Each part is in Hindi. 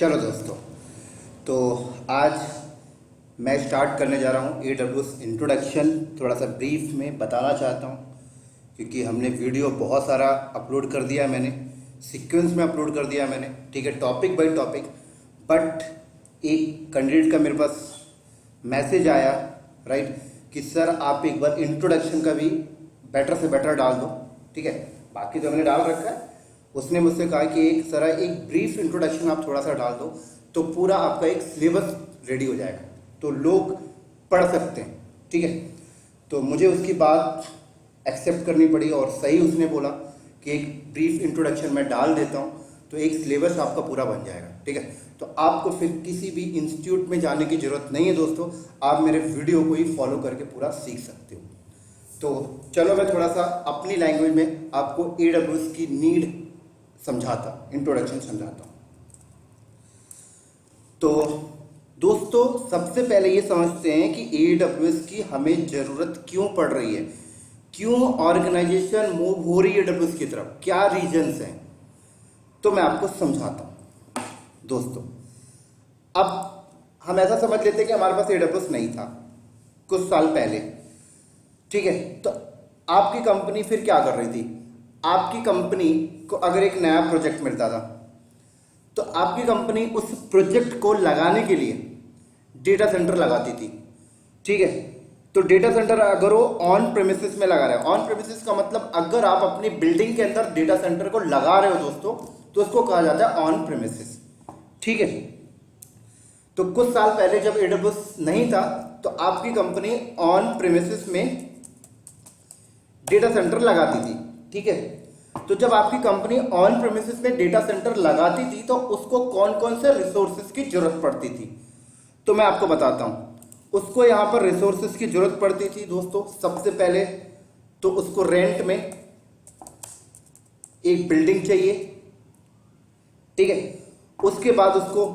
चलो दोस्तों, तो आज मैं स्टार्ट करने जा रहा हूँ AWS इंट्रोडक्शन। थोड़ा सा ब्रीफ में बताना चाहता हूँ क्योंकि हमने वीडियो बहुत सारा अपलोड कर दिया, मैंने सीक्वेंस में अपलोड कर दिया मैंने, ठीक है, टॉपिक बाय टॉपिक। बट एक कैंडिडेट का मेरे पास मैसेज आया, राइट, कि सर आप एक बार इंट्रोडक्शन का भी बेटर से बेटर डाल दो, ठीक है। बाकी तो हमने डाल रखा है। उसने मुझसे कहा कि एक ब्रीफ इंट्रोडक्शन आप थोड़ा सा डाल दो तो पूरा आपका एक सिलेबस रेडी हो जाएगा, तो लोग पढ़ सकते हैं, ठीक है। तो मुझे उसकी बात एक्सेप्ट करनी पड़ी और सही उसने बोला कि एक ब्रीफ इंट्रोडक्शन मैं डाल देता हूँ तो एक सिलेबस आपका पूरा बन जाएगा, ठीक है। तो आपको फिर किसी भी इंस्टीट्यूट में जाने की ज़रूरत नहीं है दोस्तों, आप मेरे वीडियो को ही फॉलो करके पूरा सीख सकते हो। तो चलो मैं थोड़ा सा अपनी लैंग्वेज में आपको AWS की नीड समझाता, इंट्रोडक्शन समझाता हूँ। तो दोस्तों सबसे पहले ये समझते हैं कि AWS की हमें ज़रूरत क्यों पड़ रही है, क्यों ऑर्गेनाइजेशन मूव हो रही है AWS की तरफ, क्या रीजंस हैं। तो मैं आपको समझाता हूँ दोस्तों। अब हम ऐसा समझ लेते हैं कि हमारे पास AWS नहीं था कुछ साल पहले, ठीक है। तो आपकी कंपनी फिर क्या कर रही थी, आपकी कंपनी को अगर एक नया प्रोजेक्ट मिलता था तो आपकी कंपनी उस प्रोजेक्ट को लगाने के लिए डेटा सेंटर लगाती थी, ठीक है। तो डेटा सेंटर अगर वो ऑन प्रेमिसेस में लगा रहे हैं, ऑन प्रेमिसेस का मतलब अगर आप अपनी बिल्डिंग के अंदर डेटा सेंटर को लगा रहे हो दोस्तों तो उसको कहा जाता है ऑन प्रेमिसेस, ठीक है। तो कुछ साल पहले जब AWS नहीं था तो आपकी कंपनी ऑन प्रेमिसेस में डेटा सेंटर लगाती थी, ठीक है। तो जब आपकी कंपनी ऑन प्रेमिसेस में डेटा सेंटर लगाती थी तो उसको कौन कौन से रिसोर्सेज की जरूरत पड़ती थी, तो मैं आपको बताता हूं। उसको यहां पर रिसोर्सेज की जरूरत पड़ती थी दोस्तों। सबसे पहले तो उसको रेंट में एक बिल्डिंग चाहिए, ठीक है। उसके बाद उसको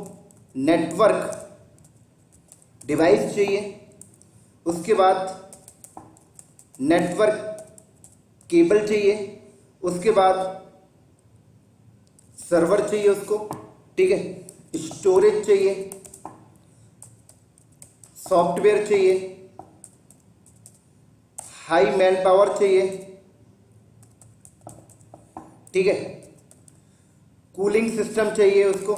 नेटवर्क डिवाइस चाहिए, उसके बाद नेटवर्क केबल चाहिए, उसके बाद सर्वर चाहिए उसको, ठीक है, स्टोरेज चाहिए, सॉफ्टवेयर चाहिए, हाई मैन पावर चाहिए, ठीक है, कूलिंग सिस्टम चाहिए उसको,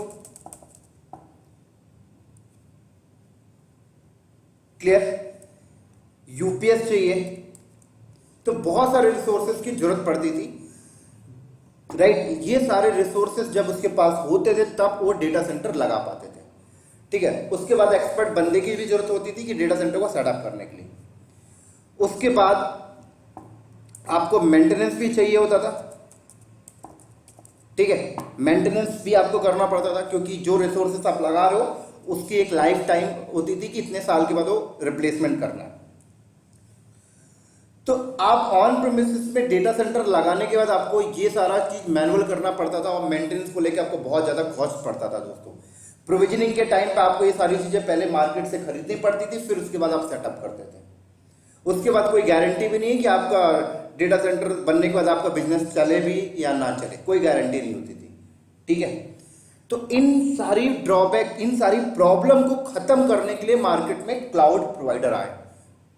क्लियर, यूपीएस चाहिए। तो बहुत सारे रिसोर्सेज की जरूरत पड़ती थी, राइट। ये सारे रिसोर्सेज जब उसके पास होते थे तब वो डेटा सेंटर लगा पाते थे, ठीक है। उसके बाद एक्सपर्ट बंदे की भी जरूरत होती थी कि डेटा सेंटर को सेटअप करने के लिए। उसके बाद आपको मेंटेनेंस भी चाहिए होता था, ठीक है। मेंटेनेंस भी आपको करना पड़ता था क्योंकि जो रिसोर्सेज आप लगा रहे हो उसकी एक लाइफ टाइम होती थी कि इतने साल के बाद वो रिप्लेसमेंट करना है। तो आप ऑन प्रेमिसेस में डेटा सेंटर लगाने के बाद आपको ये सारा चीज मैनुअल करना पड़ता था और मेंटेनेंस को लेकर आपको बहुत ज्यादा कॉस्ट पड़ता था दोस्तों। प्रोविजनिंग के टाइम पे आपको ये सारी चीजें पहले मार्केट से खरीदनी पड़ती थी, फिर उसके बाद आप सेटअप करते थे। उसके बाद कोई गारंटी भी नहीं है कि आपका डेटा सेंटर बनने के बाद आपका बिजनेस चले भी या ना चले, कोई गारंटी नहीं होती थी, ठीक है। तो इन सारी ड्रॉबैक, इन सारी प्रॉब्लम को खत्म करने के लिए मार्केट में क्लाउड प्रोवाइडर आए,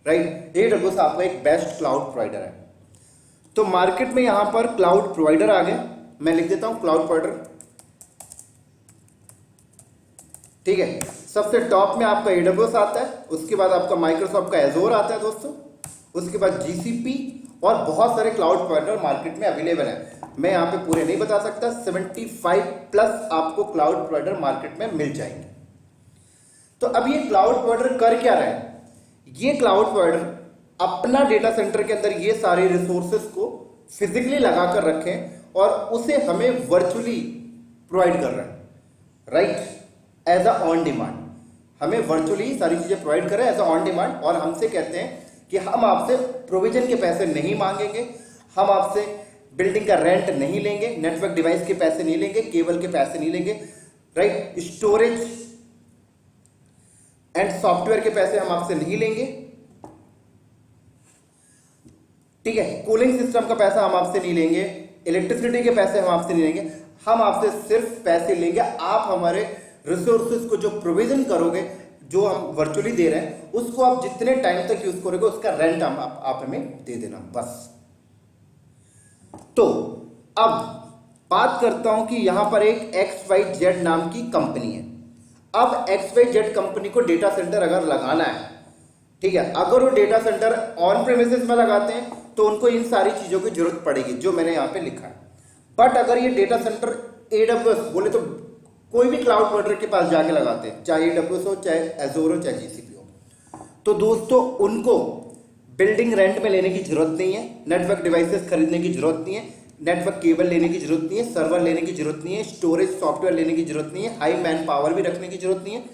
राइट। AWS आपका एक बेस्ट क्लाउड प्रोवाइडर है। तो मार्केट में यहां पर क्लाउड प्रोवाइडर आ गए, मैं लिख देता हूं क्लाउड प्रोवाइडर, ठीक है। सबसे टॉप में आपका AWS आता है, उसके बाद आपका माइक्रोसॉफ्ट का एजोर आता है दोस्तों, उसके बाद GCP और बहुत सारे क्लाउड प्रोवाइडर मार्केट में अवेलेबल है। मैं यहां पे पूरे नहीं बता सकता, 75+ आपको क्लाउड प्रोवाइडर मार्केट में मिल जाएंगे। तो अब ये क्लाउड प्रोवाइडर कर क्या रहे हैं, ये क्लाउड प्रोवाइडर अपना डेटा सेंटर के अंदर ये सारे रिसोर्सेज को फिजिकली लगाकर रखें और उसे हमें वर्चुअली प्रोवाइड कर रहे हैं, right, as a on demand. हमें वर्चुअली सारी चीजें प्रोवाइड कर रहे हैं एज अ ऑन डिमांड, और हमसे कहते हैं कि हम आपसे प्रोविजन के पैसे नहीं मांगेंगे, हम आपसे बिल्डिंग का रेंट नहीं लेंगे, नेटवर्क डिवाइस के पैसे नहीं लेंगे, केबल के पैसे नहीं लेंगे, राइट, स्टोरेज एंड सॉफ्टवेयर के पैसे हम आपसे नहीं लेंगे, ठीक है। कूलिंग सिस्टम का पैसा हम आपसे नहीं लेंगे, इलेक्ट्रिसिटी के पैसे हम आपसे नहीं लेंगे, हम आपसे सिर्फ पैसे लेंगे, आप हमारे रिसोर्सेज को जो प्रोविजन करोगे, जो हम वर्चुअली दे रहे हैं, उसको आप जितने टाइम तक यूज करोगे उसका रेंट आप हमें दे देना बस। तो अब बात करता हूं कि यहां पर एक XYZ नाम की कंपनी है। अब XYZ कंपनी को डेटा सेंटर अगर लगाना है, ठीक है, अगर वो डेटा सेंटर ऑन प्रेमिसेस में लगाते हैं तो उनको इन सारी चीजों की जरूरत पड़ेगी जो मैंने यहां पे लिखा है। बट अगर ये डेटा सेंटर AWS बोले तो कोई भी क्लाउड प्रोवाइडर के पास जाके लगाते हैं, चाहे AWS हो, चाहे एजोर हो, चाहे GCP हो, तो दोस्तों उनको बिल्डिंग रेंट में लेने की जरूरत नहीं है, नेटवर्क डिवाइसेस खरीदने की जरूरत नहीं है, नेटवर्क केबल लेने की जरूरत नहीं है, सर्वर लेने की जरूरत नहीं है, स्टोरेज सॉफ्टवेयर लेने की जरूरत नहीं है, हाई मैन पावर भी रखने की जरूरत नहीं है,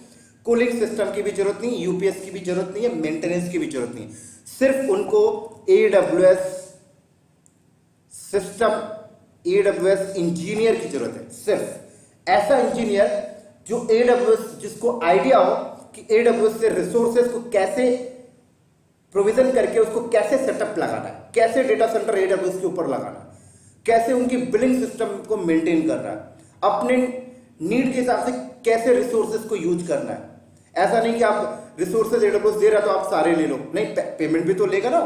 कूलिंग सिस्टम की भी जरूरत नहीं है, यूपीएस की भी जरूरत नहीं है, मेंटेनेंस की भी जरूरत नहीं है। सिर्फ उनको AWS सिस्टम, AWS इंजीनियर की जरूरत है। सिर्फ ऐसा इंजीनियर जो AWS, जिसको आइडिया हो कि AWS से रिसोर्सेज को कैसे प्रोविजन करके उसको कैसे सेटअप लगाना है, कैसे डेटा सेंटर AWS के ऊपर लगाना है, कैसे उनकी बिलिंग सिस्टम को मेंटेन कर रहा है, अपने नीड के हिसाब से कैसे रिसोर्सेज को यूज करना है। ऐसा नहीं कि आप रिसोर्सेज AWS दे रहा तो आप सारे ले लो, नहीं, पेमेंट भी तो लेगा ना।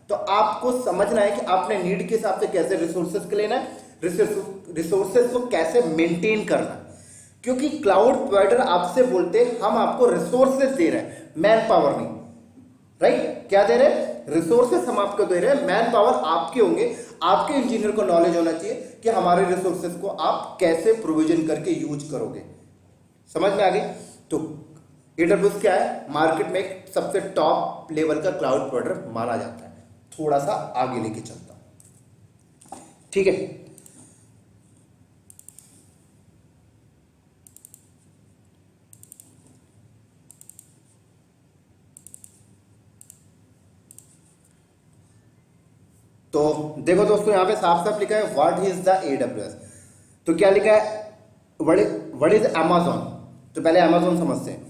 तो आपको समझना है कि आपने नीड के हिसाब से कैसे रिसोर्सेज को लेना है, रिसोर्सेज को कैसे मेंटेन करना है। क्योंकि क्लाउड प्रोवाइडर आपसे बोलते हैं हम आपको रिसोर्सेज दे रहे हैं, मैन पावर नहीं, राइट? क्या दे रहे हैं? रिसोर्सेज हम आपको दे रहे हैं, मैन पावर आपके होंगे। आपके इंजीनियर को नॉलेज होना चाहिए कि हमारे रिसोर्सेज को आप कैसे प्रोविजन करके यूज करोगे। समझ में आ गई? तो AWS क्या है? मार्केट में एक सबसे टॉप लेवल का क्लाउड प्रोवाइडर माना जाता है। थोड़ा सा आगे लेके चलता हूं, ठीक है? तो देखो दोस्तों, यहां पे साफ साफ लिखा है व्हाट इज द AWS। तो क्या लिखा है? What is Amazon? तो पहले Amazon समझते हैं।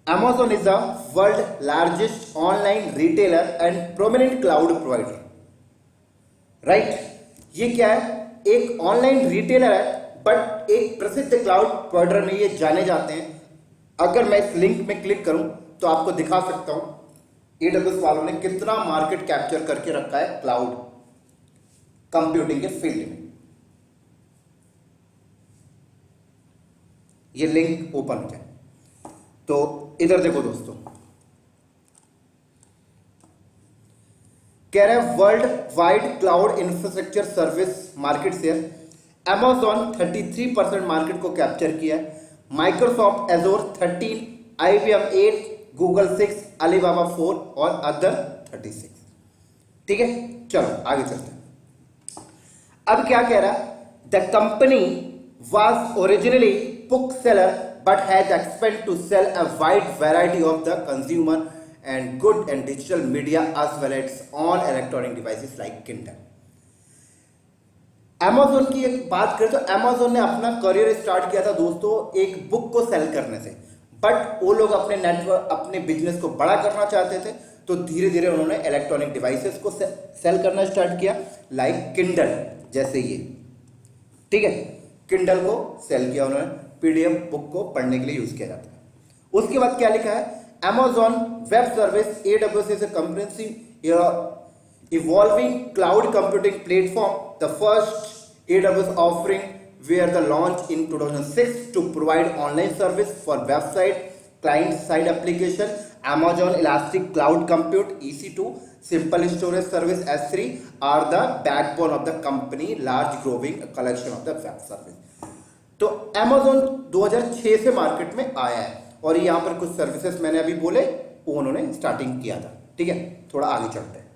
Amazon is the world largest online retailer and prominent cloud provider, right? ये क्या है? एक ऑनलाइन रिटेलर है, बट एक प्रसिद्ध क्लाउड प्रोवाइडर में ये जाने जाते हैं। अगर मैं इस लिंक में क्लिक करूं तो आपको दिखा सकता हूं AWS वालों ने कितना मार्केट कैप्चर करके रखा है क्लाउड कंप्यूटिंग के फील्ड में। ये लिंक ओपन हो जाए तो इधर देखो दोस्तों, कह रहे हैं world wide cloud infrastructure service market share Amazon 33% market को कैप्चर किया है, माइक्रोसॉफ्ट एजोर 13, IBM 8, गूगल 6, अलीबाबा 4 और अदर 36। ठीक है, चलो आगे चलते हैं। अब क्या कह रहा है? The company was originally book seller but has expanded to sell a wide variety of the consumer and good and digital media as well as on electronic devices like Kindle. Amazon की एक बात करें तो Amazon ने अपना करियर स्टार्ट किया था दोस्तों एक बुक को सेल करने से, बट वो लोग अपने नेटवर्क, अपने बिजनेस को बड़ा करना चाहते थे, तो धीरे धीरे उन्होंने इलेक्ट्रॉनिक डिवाइसेस को सेल करना स्टार्ट किया, लाइक Kindle जैसे ये। ठीक है, Kindle को सेल किया उन्होंने, PDF बुक को पढ़ने के लिए यूज किया जाता है। उसके बाद क्या लिखा है? Amazon web service AWS is a comprehensive evolving cloud computing platform, the first AWS offering were the launch in 2006 to provide online service for website, client side application, Amazon Elastic Cloud Compute EC2, Simple Storage Service S3 are the backbone of the company large growing collection of the web service। तो Amazon 2006 से मार्केट में आया है और यहाँ पर कुछ सर्विसेज मैंने अभी बोले वो उन्होंने स्टार्टिंग किया था। ठीक है, थोड़ा आगे चलते हैं।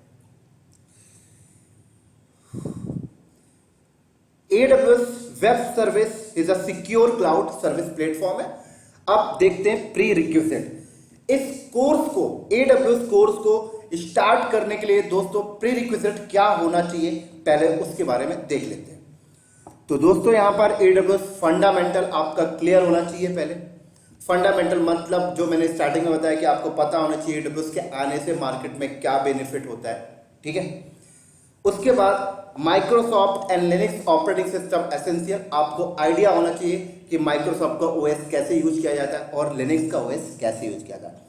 AWS web service is a secure cloud service platform है। अब देखते हैं प्री रिक्विजिट। इस कोर्स को, AWS कोर्स को स्टार्ट करने के लिए दोस्तों प्री रिक्विजिट क्या होना चाहिए, पहले उसके बारे में देख लेते हैं। तो दोस्तों यहाँ पर AWS फंडामेंटल आपका क्लियर होना चाहिए। पहले फंडामेंटल मतलब जो मैंने स्टार्टिंग में बताया कि आपको पता होना चाहिए AWS के आने से मार्केट में क्या बेनिफिट होता है। ठीक है, उसके बाद Microsoft and Linux operating system essential, आपको आइडिया होना चाहिए कि माइक्रोसॉफ्ट का ओएस कैसे यूज किया जाता है और लिनक्स का ओएस कैसे यूज किया जाता है।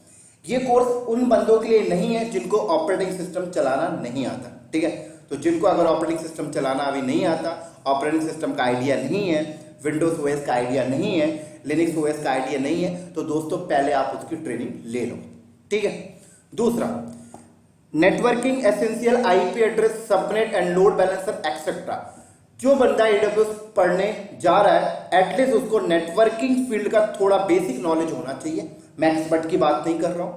ये कोर्स उन बंदों के लिए नहीं है जिनको ऑपरेटिंग सिस्टम चलाना नहीं आता, ठीक है। तो जिनको अगर ऑपरेटिंग सिस्टम चलाना अभी नहीं आता, ऑपरेटिंग सिस्टम का आइडिया नहीं है, विंडोज ओएस का आइडिया नहीं है, लिनक्स ओएस का आइडिया नहीं है, तो दोस्तों पहले आप उसकी ट्रेनिंग ले लो, ठीक है। दूसरा, networking essential, IP address, subnet and load balancer etcetera. जो बंदा एडब्ल्यूएस पढ़ने जा रहा है एटलीस्ट उसको नेटवर्किंग फील्ड का थोड़ा बेसिक नॉलेज होना चाहिए। मैं एक्सपर्ट की बात नहीं कर रहा हूं।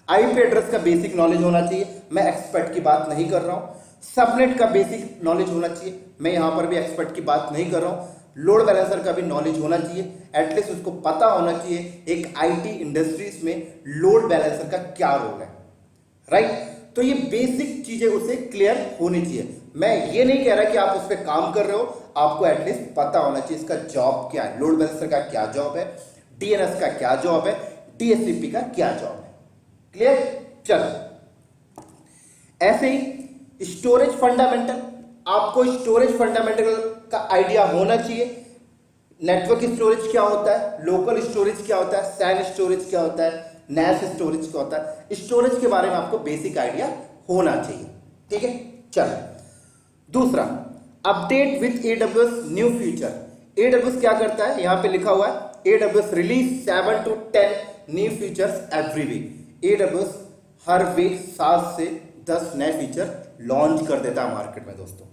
आईपी एड्रेस का बेसिक नॉलेज होना चाहिए, मैं एक्सपर्ट की बात नहीं कर रहा हूं। सबनेट का बेसिक नॉलेज होना चाहिए, मैं यहां पर भी एक्सपर्ट की बात नहीं कर रहा हूं। लोड बैलेंसर का भी नॉलेज होना चाहिए, एटलीस्ट उसको पता होना चाहिए एक आईटी इंडस्ट्रीज में लोड बैलेंसर का क्या रोल है, राइट। तो ये बेसिक चीजें उसे क्लियर होनी चाहिए। मैं ये नहीं कह रहा कि आप उस पर काम कर रहे हो, आपको एटलीस्ट पता होना चाहिए इसका जॉब क्या है, लोड बैलेंसर का क्या जॉब है, डीएनएस का क्या जॉब है, डीएचसीपी का क्या जॉब है। क्लियर? चलो, ऐसे ही स्टोरेज फंडामेंटल, आपको स्टोरेज फंडामेंटल का आइडिया होना चाहिए। नेटवर्क स्टोरेज क्या होता है, लोकल स्टोरेज क्या होता है, सैन स्टोरेज क्या होता है, नैश स्टोरेज क्या होता है, स्टोरेज के बारे में आपको बेसिक आइडिया होना चाहिए, ठीक है। चलो, दूसरा, update with AWS new feature. AWS क्या करता है, यहां पे लिखा हुआ है AWS release 7 to 10 new features every week. AWS हर वीक 7 से 10 नए फीचर लॉन्च कर देता है मार्केट में। दोस्तों,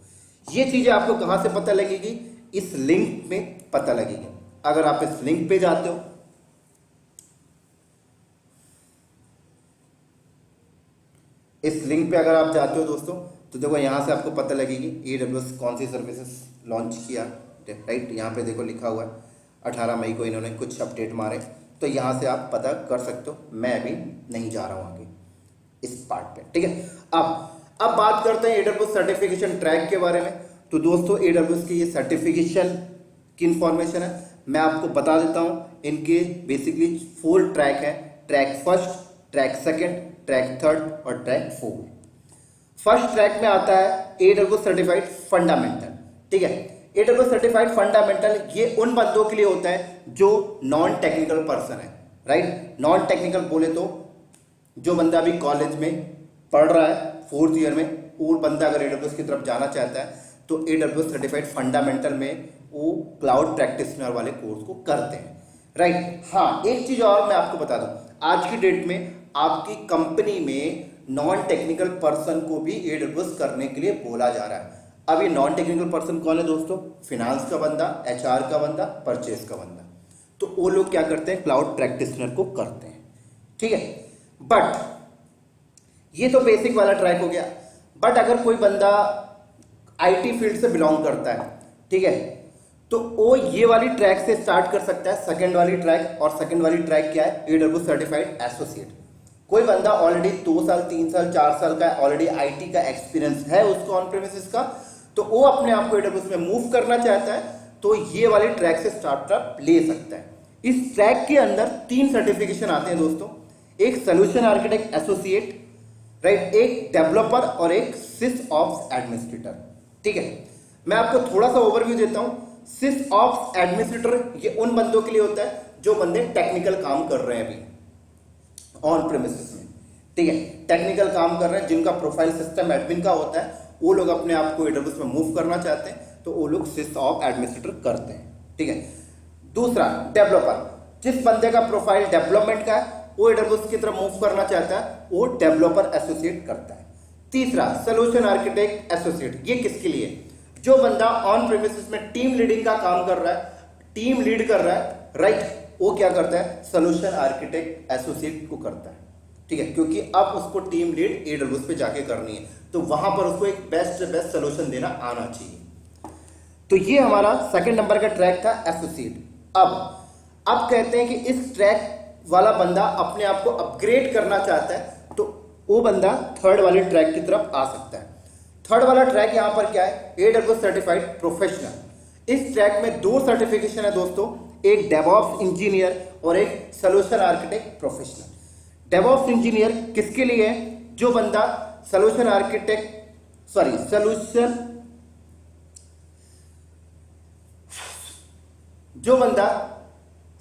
ये चीजें आपको कहां से पता लगेगी, इस लिंक में पता लगेगी। अगर आप इस लिंक पे जाते हो, इस लिंक पे अगर आप जाते हो दोस्तों, तो देखो यहां से आपको पता लगेगी एडब्ल्यूएस कौन सी सर्विसेज लॉन्च किया, राइट। यहां पे देखो लिखा हुआ है 18 मई को इन्होंने कुछ अपडेट मारे, तो यहां से आप पता कर सकते हो। मैं अभी नहीं जा रहा हूं आगे इस पार्ट पे, ठीक है। अब बात करते हैं एडब्ल्यूएस सर्टिफिकेशन ट्रैक के बारे में। तो दोस्तों, एडब्ल्यूएस की ये सर्टिफिकेशन की इंफॉर्मेशन है, मैं आपको बता देता हूं। इनके बेसिकली 4 ट्रैक है, track first, track second, track third और ट्रैक 4। फर्स्ट ट्रैक में आता है एडब्ल्यूएस सर्टिफाइड फंडामेंटल, ठीक है। एडब्ल्यूएस सर्टिफाइड फंडामेंटल ये उन बंदों के लिए होता है जो नॉन टेक्निकल पर्सन है, राइट। नॉन टेक्निकल बोले तो जो बंदा अभी कॉलेज में पढ़ रहा है 4th ईयर में, वो बंदा अगर एडब्ल्यूएस की तरफ जाना चाहता है तो एडब्ल्यूएस सर्टिफाइड फंडामेंटल में वो क्लाउड प्रैक्टिशनर वाले कोर्स को करते हैं, राइट। हाँ, एक चीज और मैं आपको बता दूं, आज की डेट में आपकी कंपनी में नॉन टेक्निकल पर्सन को भी एडब्ल्यूएस करने के लिए बोला जा रहा है। अब ये नॉन टेक्निकल पर्सन कौन है दोस्तों, फिनांस का बंदा, एचआर का बंदा, परचेस का बंदा। तो वो लोग क्या करते हैं, क्लाउड प्रैक्टिशनर को करते हैं, ठीक है। बट ये तो बेसिक वाला ट्रैक हो गया। बट अगर कोई बंदा आईटी फील्ड से बिलोंग करता है, ठीक है, तो वो ये वाली ट्रैक से स्टार्ट कर सकता है, सेकंड वाली ट्रैक। और सेकंड वाली ट्रैक क्या है, एडब्ल्यूएस सर्टिफाइड एसोसिएट। कोई बंदा ऑलरेडी 2 साल 3 साल 4 साल का ऑलरेडी आईटी का एक्सपीरियंस है उसको ऑन प्रेमिसेस का, तो वो अपने आप को एडब्ल्यूएस में मूव करना चाहता है, तो ये वाली ट्रैक से स्टार्टअप ले सकता है। इस ट्रैक के अंदर 3 सर्टिफिकेशन आते हैं दोस्तों, एक सोल्यूशन आर्किटेक्ट एसोसिएट, राइट, एक डेवलपर और एक सिस ऑप्स एडमिनिस्ट्रेटर, ठीक है। मैं आपको थोड़ा सा ओवरव्यू देता हूं। सिस ऑप्स एडमिनिस्ट्रेटर ये उन बंदों के लिए होता है जो बंदे टेक्निकल काम कर रहे हैं अभी ऑन प्रेमिसेस में, ठीक है, टेक्निकल काम कर रहे हैं, जिनका प्रोफाइल सिस्टम एडमिन का होता है, वो लोग अपने आप को एडब्ल्यूएस में मूव करना चाहते हैं, तो वो लोग सिस ऑफ एडमिनिस्ट्रेटर करते हैं, ठीक है। दूसरा, डेवलपर, जिस बंदे का प्रोफाइल डेवलपमेंट का है वो एडब्ल्यूएस की तरफ मूव करना चाहता है, वो डेवलपर एसोसिएट करता है। तीसरा, सोल्यूशन आर्किटेक्ट एसोसिएट, ये किसके लिए, जो बंदा ऑन प्रेमिसेस में टीम लीडिंग का काम कर रहा है, टीम लीड कर रहा है, राइट, वो क्या करता है, सोल्यूशन आर्किटेक्ट एसोसिएट को करता है, ठीक है। क्योंकि अब उसको टीम लीड एडब्ल्यूएस पे जाके करनी है, तो वहां पर उसको एक बेस्ट सोल्यूशन देना आना चाहिए। तो ये हमारा सेकंड नंबर का ट्रैक था, एसोसिएट। अब कहते हैं कि इस ट्रैक वाला बंदा अपने आप को अपग्रेड करना चाहता है, तो वो बंदा थर्ड वाले ट्रैक की तरफ आ सकता है। थर्ड वाला ट्रैक यहां पर क्या है, एडब्ल्यूएस सर्टिफाइड प्रोफेशनल। इस ट्रैक में 2 सर्टिफिकेशन है दोस्तों, एक डेवऑप्स इंजीनियर और एक solution architect professional. DevOps engineer किसके लिए है, जो बंदा सोल्यूशन आर्किटेक्ट सॉरी सोल्यूशन, जो बंदा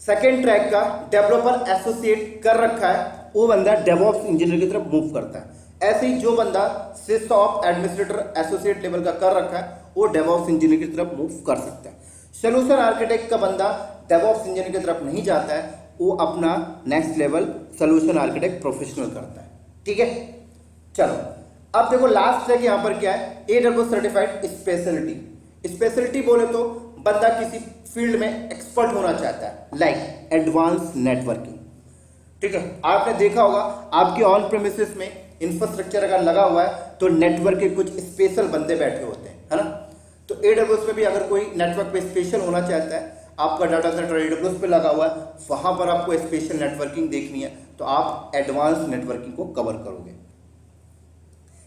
सेकेंड ट्रैक का डेवलपर एसोसिएट कर रखा है वो बंदा डेवऑप्स इंजीनियर की तरफ मूव करता है। ऐसे ही जो बंदा सिसऑप एडमिनिस्ट्रेटर एसोसिएट लेवल का कर रखा है वो डेवऑप्स इंजीनियर की तरफ मूव कर सकता है। सोल्यूशन आर्किटेक्ट का बंदा डेवऑप्स इंजीनियर की तरफ नहीं जाता है, वो अपना next level solution architect professional करता है। ठीक है, चलो अब देखो लास्ट ट्रैक यहां पर क्या है, AWS सर्टिफाइड स्पेशलिटी। स्पेशलिटी बोले तो बंदा किसी फील्ड में एक्सपर्ट होना चाहता है, लाइक एडवांस नेटवर्किंग। ठीक है, आपने देखा होगा आपके ऑन प्रेमिसेस में इंफ्रास्ट्रक्चर अगर लगा हुआ है तो नेटवर्क के कुछ स्पेशल बंदे बैठे होते हैं, है ना। तो AWS में भी अगर कोई नेटवर्क पे स्पेशल होना चाहता है, आपका डाटा सेंटर AWS पे लगा हुआ है, वहां पर आपको स्पेशल नेटवर्किंग देखनी है तो आप एडवांस नेटवर्किंग को कवर करोगे।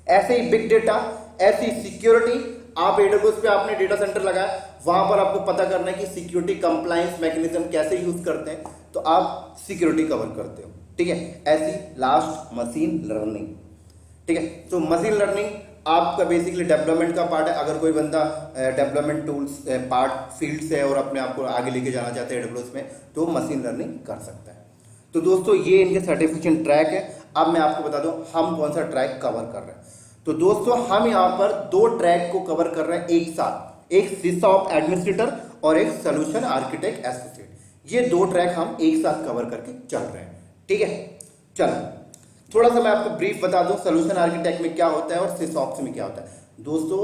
ऐसे ही बिग डेटा, ऐसी सिक्योरिटी, आप AWS पे आपने डेटा सेंटर लगाया, वहां पर आपको पता करना है कि सिक्योरिटी कंप्लायंस मैकेनिज्म कैसे यूज करते हैं, तो आप सिक्योरिटी कवर करते हो। ठीक है, ऐसी लास्ट मशीन लर्निंग। ठीक है, तो मशीन लर्निंग आपका बेसिकली डेवलपमेंट का पार्ट है। अगर कोई बंदा डेवलपमेंट टूल्स पार्ट फील्ड से है और अपने आप को आगे लेके जाना चाहते हैं AWS में, तो मशीन लर्निंग कर सकता है। तो दोस्तों ये इनके सर्टिफिकेशन ट्रैक है। अब मैं आपको बता दूं हम कौन सा ट्रैक कवर कर रहे हैं। तो दोस्तों हम यहाँ पर दो ट्रैक को कवर कर रहे हैं एक साथ, एक सिसऑप एडमिनिस्ट्रेटर और एक सोल्यूशन आर्किटेक्ट एसोसिएट। ये दो ट्रैक हम एक साथ कवर करके चल रहे हैं। ठीक है, चलो थोड़ा सा मैं आपको ब्रीफ बता दूं सोल्यूशन आर्किटेक्ट में क्या होता है और सिसऑप्स में क्या होता है। दोस्तों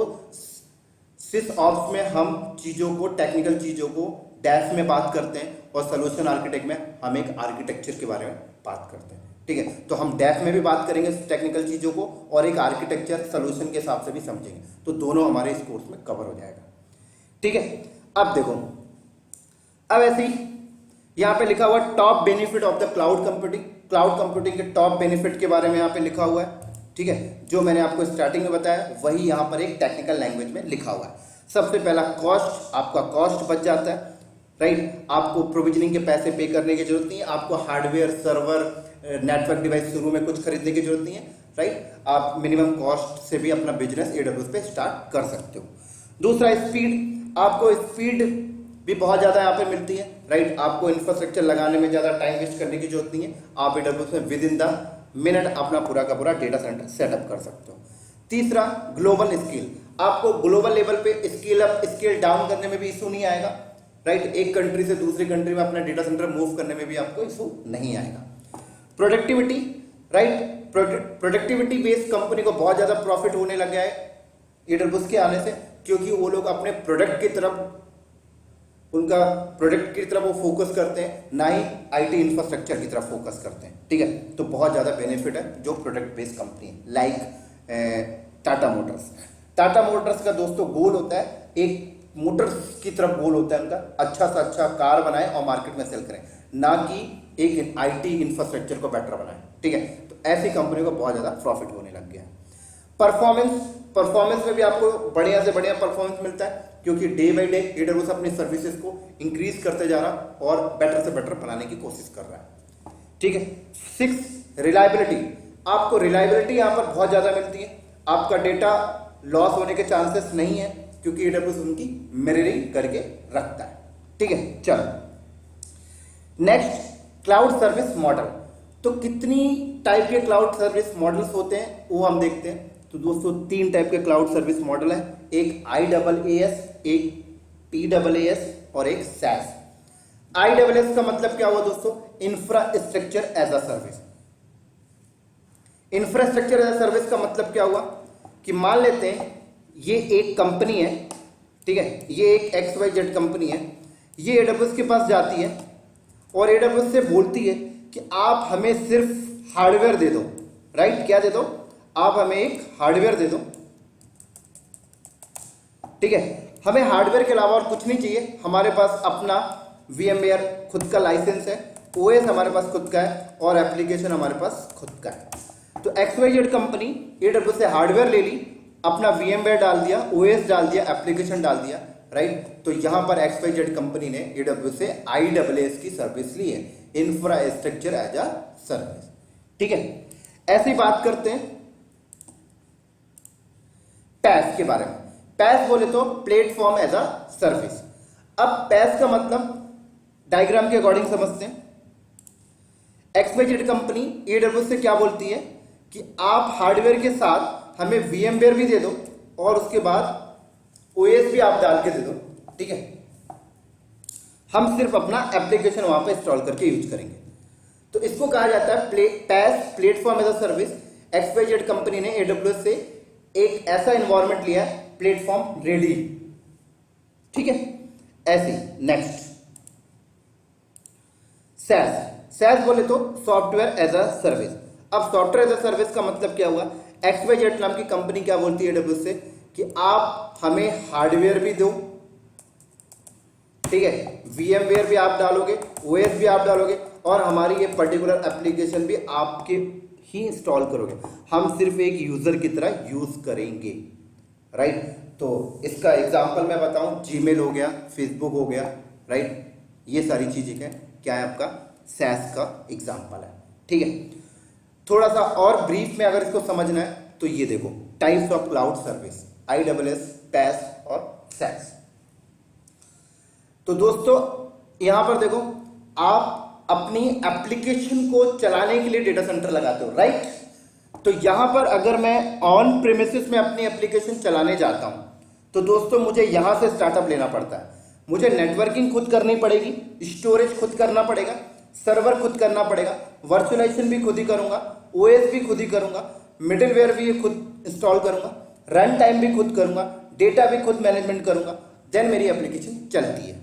सिसऑप्स में हम चीजों को, टेक्निकल चीजों को डैश में बात करते हैं और सोल्यूशन आर्किटेक्ट में हम एक आर्किटेक्चर के बारे में बात करते हैं। ठीक है, तो हम डेप्थ में भी बात करेंगे टेक्निकल चीजों को और एक आर्किटेक्चर सोल्यूशन के हिसाब से भी समझेंगे, तो दोनों हमारे इस कोर्स में कवर हो जाएगा। ठीक है, अब देखो, अब ऐसे ही यहाँ पे लिखा हुआ top benefit of the cloud computing. Cloud computing के टॉप बेनिफिट के बारे में यहाँ पे लिखा हुआ है। ठीक है, जो मैंने आपको स्टार्टिंग में बताया वही यहाँ पर एक टेक्निकल लैंग्वेज में लिखा हुआ है। सबसे पहला कॉस्ट, आपका कॉस्ट बच जाता है, राइट। आपको प्रोविजनिंग के पैसे पे करने की जरूरत नहीं है, आपको हार्डवेयर, सर्वर, नेटवर्क डिवाइस शुरू में कुछ खरीदने की जरूरत नहीं है, राइट। आप मिनिमम कॉस्ट से भी अपना बिजनेस AWS पे स्टार्ट कर सकते हो। दूसरा स्पीड, आपको स्पीड भी बहुत ज़्यादा यहाँ पे मिलती है, राइट। आपको इंफ्रास्ट्रक्चर लगाने में ज़्यादा टाइम वेस्ट करने की जरूरत नहीं है, आप AWS में विद इन द मिनट अपना पूरा का पूरा डेटा सेंटर सेटअप कर सकते हो। तीसरा ग्लोबल स्केल, आपको ग्लोबल लेवल पे स्केल अप स्केल डाउन करने में भी इशू नहीं आएगा, राइट। एक कंट्री से दूसरी कंट्री में अपना डेटा सेंटर मूव करने में भी आपको इशू नहीं आएगा। Productivity, right, productivity based company को बहुत ज्यादा प्रॉफिट होने लग गया है AWS के आने से, क्योंकि वो लोग अपने प्रोडक्ट की तरफ, उनका प्रोडक्ट की तरफ वो फोकस करते हैं, ना ही IT इंफ्रास्ट्रक्चर की तरफ फोकस करते हैं। ठीक है, तो बहुत ज्यादा बेनिफिट है जो प्रोडक्ट बेस्ड कंपनी है, like Tata Motors. Tata Motors का दोस्तों गोल होता है, एक मोटर्स की तरफ गोल होता है उनका, अच्छा से अच्छा कार बनाए और मार्केट में सेल करें, ना कि एक IT इंफ्रास्ट्रक्चर को बेटर बनाए। ठीक है, तो ऐसी कंपनी को बहुत ज्यादा प्रॉफिट होने लग गया है। परफॉर्मेंस में भी आपको बढ़िया से बढ़िया परफॉर्मेंस मिलता है, क्योंकि डे बाई डे AWS अपनी सर्विसेज को इंक्रीज करते जा रहा और बेटर से बेटर बनाने की कोशिश कर रहा है। ठीक है, 6 रिलायबिलिटी, आपको रिलायबिलिटी यहाँ पर बहुत ज्यादा मिलती है, आपका डेटा लॉस होने के चांसेस नहीं है, क्योंकि AWS उनकी मिररिंग करके रखता है। ठीक है, चलो नेक्स्ट क्लाउड सर्विस मॉडल। तो कितनी टाइप के क्लाउड सर्विस मॉडल्स होते हैं वो हम देखते हैं। तो दोस्तों 3 टाइप के क्लाउड सर्विस मॉडल है, एक IaaS, एक PaaS और एक SaaS। IaaS का मतलब क्या हुआ दोस्तों, infrastructure as a service. Infrastructure as a service का मतलब क्या हुआ कि मान लेते हैं ये एक कंपनी है, ठीक है, ये एक XYZ कंपनी है, ये AWS के पास जाती है और AWS से बोलती है कि आप हमें सिर्फ हार्डवेयर दे दो, राइट। क्या दे दो, आप हमें एक हार्डवेयर दे दो। ठीक है, हमें हार्डवेयर के अलावा और कुछ नहीं चाहिए, हमारे पास अपना VMware खुद का लाइसेंस है, OS हमारे पास खुद का है और एप्लीकेशन हमारे पास खुद का है। तो XYZ कंपनी AWS से हार्डवेयर ले ली, अपना VMware डाल दिया, OS डाल दिया, एप्लीकेशन डाल दिया, राइट। तो यहां पर XYZ कंपनी ने AWS से IaaS की सर्विस ली है, इंफ्रास्ट्रक्चर एज अ सर्विस। ठीक है, ऐसी बात करते हैं पैस के बारे में। पैस बोले तो प्लेटफॉर्म एज अ सर्विस। अब पैस का मतलब डायग्राम के अकॉर्डिंग समझते हैं। एक्सवाईजेड कंपनी एडब्ल्यूएस से क्या बोलती है कि आप हार्डवेयर के साथ हमें वीएमवेयर भी दे दो और उसके बाद ओएस भी आप डाल के दे दो, ठीक है, हम सिर्फ अपना एप्लीकेशन वहां पे इंस्टॉल करके यूज करेंगे। तो इसको कहा जाता है PaaS, platform as a service. XYZ company ने एडब्ल्यूएस से एक ऐसा एनवायरनमेंट लिया है, प्लेटफॉर्म रेडी, ठीक है। ऐसे नेक्स्ट सैस बोले तो सॉफ्टवेयर एज अ सर्विस। अब सॉफ्टवेयर एज अ सर्विस का मतलब क्या हुआ? एक्सवाईजेड नाम की कंपनी क्या बोलती है एडब्ल्यूएस से कि आप हमें हार्डवेयर भी दो, ठीक है, वीएमवेयर भी आप डालोगे, ओएस भी आप डालोगे और हमारी ये पर्टिकुलर एप्लीकेशन भी आपके ही इंस्टॉल करोगे, हम सिर्फ एक यूजर की तरह यूज करेंगे, राइट। तो इसका एग्जांपल मैं बताऊं, जीमेल हो गया, फेसबुक हो गया, राइट, ये सारी चीजें क्या है आपका सैस का एग्जांपल है, ठीक है। थोड़ा सा और ब्रीफ में अगर इसको समझना है तो ये देखो, types of cloud service, IaaS, पैस और सैस। तो दोस्तों यहां पर देखो, आप अपनी एप्लीकेशन को चलाने के लिए डेटा सेंटर लगाते हो, राइट। तो यहां पर अगर मैं ऑन प्रेमिसेस में अपनी एप्लीकेशन चलाने जाता हूं तो दोस्तों मुझे यहां से स्टार्टअप लेना पड़ता है। मुझे नेटवर्किंग खुद करनी पड़ेगी, स्टोरेज खुद करना पड़ेगा, सर्वर खुद करना पड़ेगा, वर्चुअलाइजेशन भी खुद ही करूंगा, ओएस भी खुद ही करूंगा, मिडिलवेयर भी खुद इंस्टॉल करूंगा, रन टाइम भी खुद करूंगा, डेटा भी खुद मैनेजमेंट करूंगा, देन मेरी एप्लीकेशन चलती है।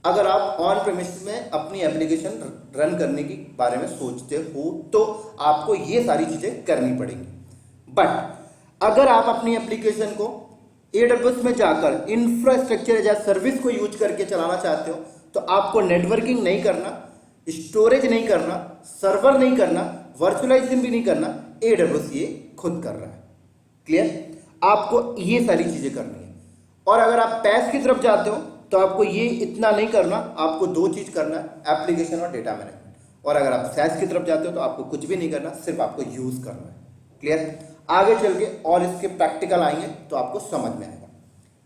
अगर आप ऑन प्रेमिस में अपनी एप्लीकेशन रन करने के बारे में सोचते हो तो आपको ये सारी चीजें करनी पड़ेंगी। बट अगर आप अपनी एप्लीकेशन को AWS में जाकर इंफ्रास्ट्रक्चर या सर्विस को यूज करके चलाना चाहते हो तो आपको नेटवर्किंग नहीं करना, स्टोरेज नहीं करना, सर्वर नहीं करना, वर्चुअलाइजेशन भी नहीं करना, AWS ये खुद कर रहा है। क्लियर? आपको ये सारी चीजें करनी है। और अगर आप पैस की तरफ जाते हो तो आपको ये इतना नहीं करना, आपको दो चीज करना है, एप्लीकेशन और डेटा मैनेजमेंट। और अगर आप सैस की तरफ जाते हो तो आपको कुछ भी नहीं करना, सिर्फ आपको यूज करना है। क्लियर? आगे चल के और इसके प्रैक्टिकल आएंगे तो आपको समझ में आएगा।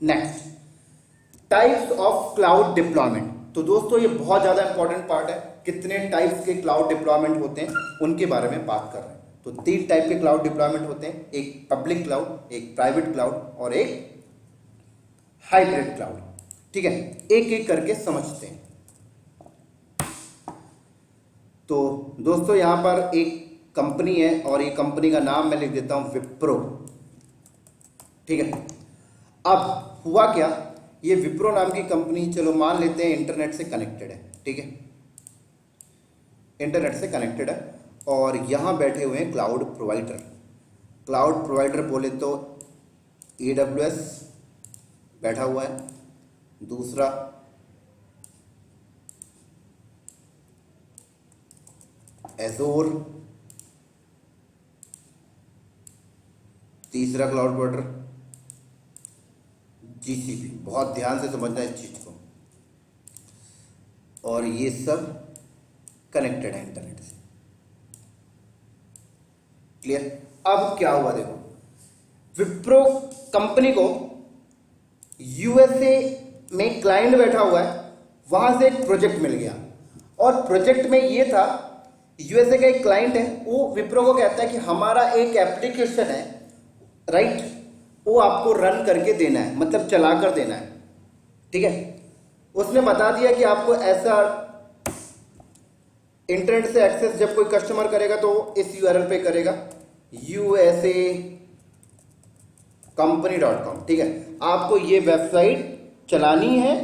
Next, types of cloud deployment. तो दोस्तों ये बहुत ज्यादा इंपॉर्टेंट पार्ट है, कितने टाइप्स के क्लाउड डिप्लॉयमेंट होते हैं उनके बारे में बात कर रहे हैं। तो 3 टाइप के क्लाउड डिप्लॉयमेंट होते हैं, एक पब्लिक क्लाउड, एक प्राइवेट क्लाउड और एक हाइब्रिड क्लाउड, ठीक है। एक एक करके समझते हैं। तो दोस्तों यहां पर एक कंपनी है और ये कंपनी का नाम मैं लिख देता हूं विप्रो, ठीक है। अब हुआ क्या, ये विप्रो नाम की कंपनी, चलो मान लेते हैं इंटरनेट से कनेक्टेड है, ठीक है, इंटरनेट से कनेक्टेड है और यहां बैठे हुए हैं क्लाउड प्रोवाइडर। क्लाउड प्रोवाइडर बोले तो AWS बैठा हुआ है, दूसरा एजोर, तीसरा क्लाउड प्रोवाइडर GCP। बहुत ध्यान से समझना इस चीज को। और ये सब कनेक्टेड है इंटरनेट से। क्लियर? अब क्या हुआ देखो, विप्रो कंपनी को USA में क्लाइंट बैठा हुआ है, वहां से एक प्रोजेक्ट मिल गया और प्रोजेक्ट में ये था, USA का एक क्लाइंट है, वो विप्रो को कहता है कि हमारा एक एप्लीकेशन है, राइट, वो आपको रन करके देना है, मतलब चला कर देना है, ठीक है। उसने बता दिया कि आपको ऐसा इंटरनेट से एक्सेस जब कोई कस्टमर करेगा तो इस URL पे करेगा, usacompany.com, ठीक है। आपको ये वेबसाइट चलानी है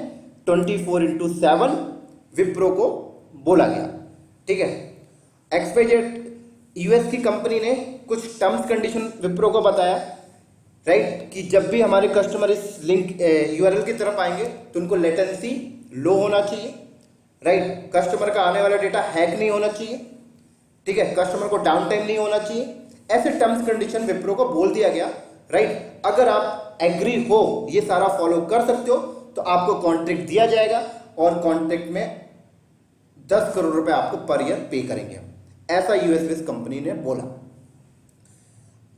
24/7, विप्रो को बोला गया, ठीक है। एक्सवाईजेड US की कंपनी ने कुछ टर्म्स कंडीशन विप्रो को बताया, राइट, कि जब भी हमारे कस्टमर इस लिंक URL की तरफ आएंगे तो उनको लेटेंसी लो होना चाहिए, राइट, कस्टमर का आने वाला डेटा हैक नहीं होना चाहिए, ठीक है, कस्टमर को डाउन टाइम नहीं होना चाहिए। ऐसे टर्म्स कंडीशन विप्रो को बोल दिया गया, राइट। अगर आप एग्री हो, ये सारा फॉलो कर सकते हो तो आपको कॉन्ट्रैक्ट दिया जाएगा और कॉन्ट्रैक्ट में 10 करोड़ रुपए आपको पर ईयर पे करेंगे, ऐसा US बेस्ड कंपनी ने बोला।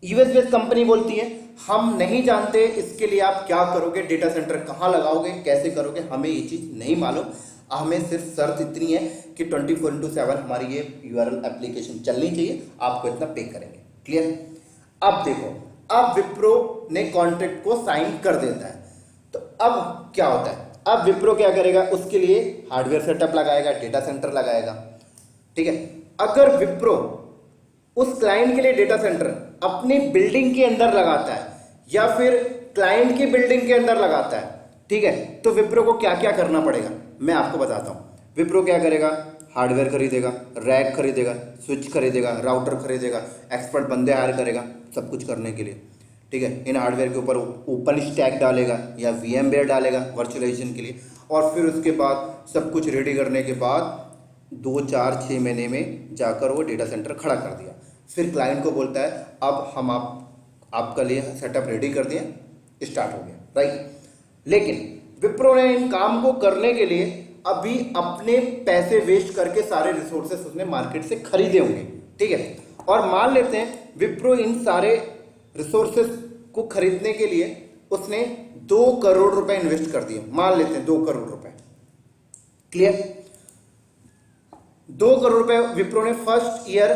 US बेस्ड कंपनी बोलती है हम नहीं जानते इसके लिए आप क्या करोगे, डेटा सेंटर कहाँ लगाओगे, कैसे करोगे, हमें ये चीज़ नहीं मालूम। हमें सिर्फ शर्त इतनी है कि 24/7 हमारी ये यूआरएल एप्लीकेशन चलनी चाहिए, आपको इतना पे करेंगे। क्लियर? अब देखो, अब विप्रो ने कॉन्ट्रैक्ट को साइन कर देता है, तो अब क्या होता है, अब विप्रो क्या करेगा, उसके लिए हार्डवेयर सेटअप लगाएगा, डेटा सेंटर लगाएगा। ठीक है, अगर विप्रो उस क्लाइंट के लिए डेटा सेंटर अपनी बिल्डिंग के अंदर लगाता है या फिर क्लाइंट की बिल्डिंग के अंदर लगाता है, ठीक है, तो विप्रो को क्या क्या करना पड़ेगा मैं आपको बताता हूं। विप्रो क्या करेगा, हार्डवेयर खरीदेगा, रैक खरीदेगा, स्विच खरीदेगा, राउटर खरीदेगा, एक्सपर्ट बंदे हायर करेगा सब कुछ करने के लिए। ठीक है, इन हार्डवेयर के ऊपर ओपन स्टैक डालेगा या वीएमवेयर डालेगा वर्चुअलाइजेशन के लिए, और फिर उसके बाद सब कुछ रेडी करने के बाद 2, 4, 6 महीने में जाकर वो डेटा सेंटर खड़ा कर दिया। फिर क्लाइंट को बोलता है अब हम आपका लिए सेटअप रेडी कर दिए, स्टार्ट हो गया, राइट। लेकिन विप्रो ने इन काम को करने के लिए अभी अपने पैसे वेस्ट करके सारे रिसोर्सेस उसने मार्केट से खरीदे होंगे। ठीक है, और मान लेते हैं विप्रो इन सारे रिसोर्सेस को खरीदने के लिए उसने 2 करोड़ रुपए इन्वेस्ट कर दिए, मान लेते हैं 2 करोड़ रुपए। क्लियर? 2 करोड़ रुपए विप्रो ने फर्स्ट ईयर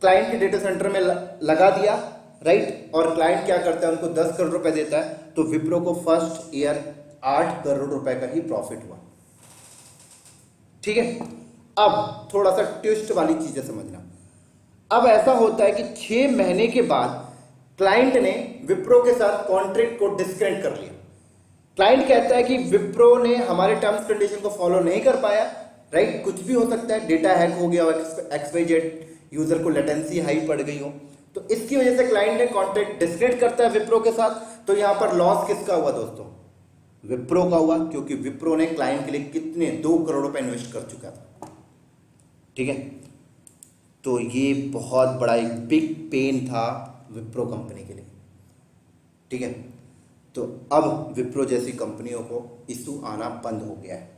क्लाइंट के डेटा सेंटर में लगा दिया, राइट, और क्लाइंट क्या करता है, उनको 10 करोड़ रुपए देता है, तो विप्रो को फर्स्ट ईयर 8 करोड़ रुपए का ही प्रॉफिट हुआ। ठीक है, अब थोड़ा सा ट्विस्ट वाली चीजें समझना। अब ऐसा होता है कि 6 महीने के बाद क्लाइंट ने विप्रो के साथ कॉन्ट्रैक्ट को डिस्कनेक्ट कर लिया। क्लाइंट कहता है कि विप्रो ने हमारे टर्म्स कंडीशन को फॉलो नहीं कर पाया, राइट, कुछ भी हो सकता है, डेटा हैक हो गया हो, XYZ, यूजर को लेटेंसी हाई पड़ गई हो, तो इसकी वजह से क्लाइंट ने कॉन्ट्रैक्ट डिस्कनेक्ट करता है विप्रो के साथ। तो यहां पर लॉस किसका हुआ दोस्तों? विप्रो का हुआ, क्योंकि विप्रो ने क्लाइंट के लिए कितने 2 करोड़ रुपए इन्वेस्ट कर चुका था। ठीक है, तो ये बहुत बड़ा एक बिग पेन था विप्रो कंपनी के लिए। ठीक है, तो अब विप्रो जैसी कंपनियों को इशू आना बंद हो गया है,